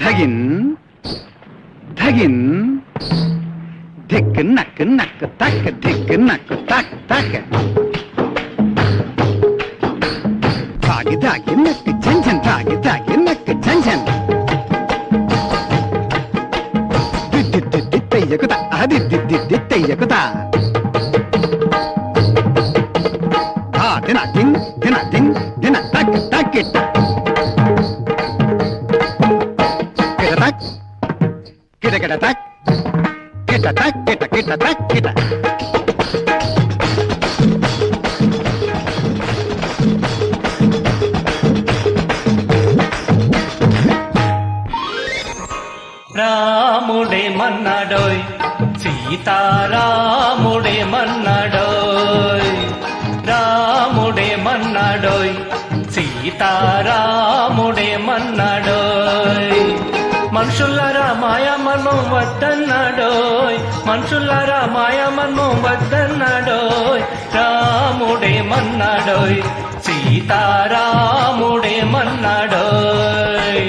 ధగిన్ ధగిన్ ధిక్ నక్ నక్ తక్ ధిక్ నక్ తక్ తక్ తాగి తాగి నక్ ఝంఝన్ తాగి తాగి నక్ ఝంఝన్ దిద్దెయ్యకుతా దిద్దెయ్యకుతా దిన దింగ్ దిన దింగ్ దిన తక్ తక్ కిట తక్ కిట కిట తక్ కిట తక్ కిట కిట తక్ కిట రాముడే మన్నాడోయ్ సీతారాముడే మన్నాడోయ్ రాముడే మన్నాడోయ్ సీతారాముడే మన్నాడోయ్ మనుషులారా మాయమను వద్దన్నాడోయ్ మనుషులారా మాయమను వద్దన్నాడోయ్ రాముడే మన్నాడోయ్ సీతారాముడే మన్నాడోయ్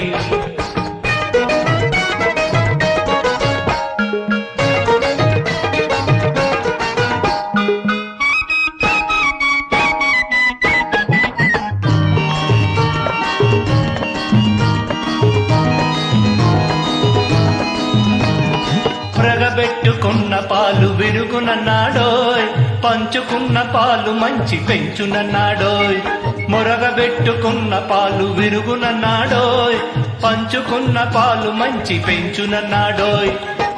ప్రగబెట్టుకున్న పాలు విరుగునన్నాడోయ్ పంచుకున్న పాలు మంచి పెంచునన్నాడోయ్ మొరగబెట్టుకున్న పాలు విరుగునన్నాడోయ్ పంచుకున్న పాలు మంచి పెంచునన్నాడోయ్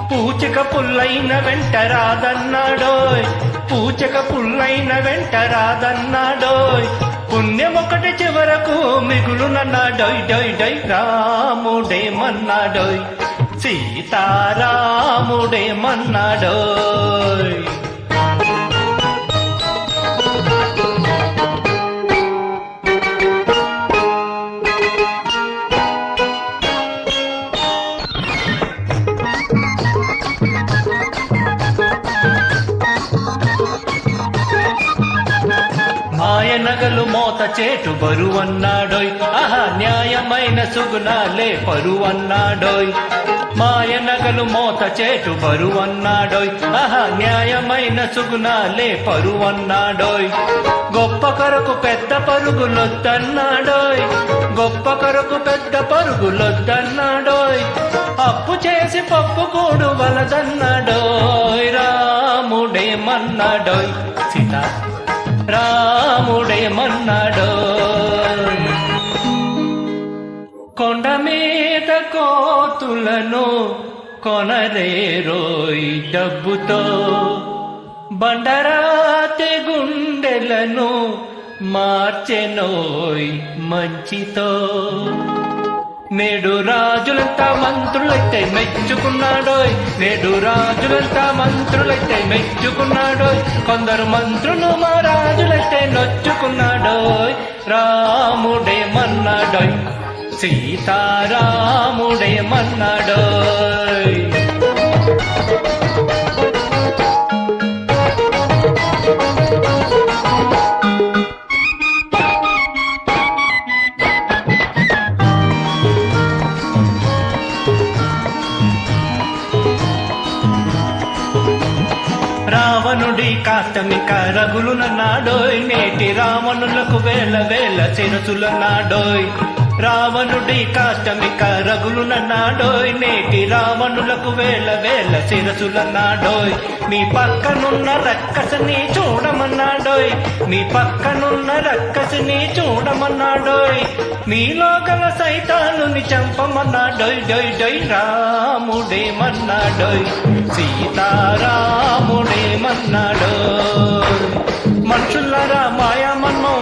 పూచిక పుల్లైన వెంట రాదన్నాడోయ్ పూచిక పుల్లైన వెంట రాదన్నాడోయ్ పుణ్యమొకటి చివరకు మిగులునన్నాడోయ్ డోయ్ డోయ్ రాముడే మన్నాడోయ్ సీతారాముడే మన్నాడోయ్ మాయనగలు మోత చేటు బరువన్నాడోయ్ ఆహా న్యాయమైన సుగుణాలే పరువన్నాడోయ్ మాయనగలు మోత చేటు బరువన్నాడోయ్ ఆహా న్యాయమైన సుగుణాలే పరువన్నాడోయ్ గొప్ప కొరకు పెద్ద పరుగులొద్దన్నాడోయ్ గొప్ప కొరకు పెద్ద పరుగులొద్దన్నాడోయ్ అప్పు చేసి పప్పు కూడు వలదన్నాడోయ్ రాముడే మన్నాడోయ్ సీతా రాముడే మన్నాడోయ్ కొండ మీద కోతులను కొనరేరోయ్ డబ్బుతో బండరాతి గుండెలను మార్చెనోయ్ మంచితో నేడు రాజులంతా మంత్రులైతే మెచ్చుకున్నాడోయ్ నేడు రాజులంతా మంత్రులైతే మెచ్చుకున్నాడోయ్ కొందరు మంత్రులు మా రాజులైతే నొచ్చుకున్నాడోయ్ రాముడే మన్నాడోయ్ సీతారాముడే మన్నాడోయ్ రావణుడి కాష్టమిక రగులునన్నాడోయ్ నేటి రావణులకు వేల వేల శిరసులన్నాడోయ్ రావణుడి కాష్టమిక రగులునన్నాడోయ్ నేటి రావణులకు వేల వేల శిరసులన్నాడోయ్ నీ పక్కనున్న రక్కసిని చూడమన్నాడోయ్ నీ పక్కనున్న రక్కసిని చూడమన్నాడోయ్ నీలో గల సైతానుని చంపమన్నాడోయ్ డోయ్ డోయ్ రాముడే మన్నాడోయ్ సీతారాముడే మన్నాడోయ్ మనుషులారా మాయమన్ను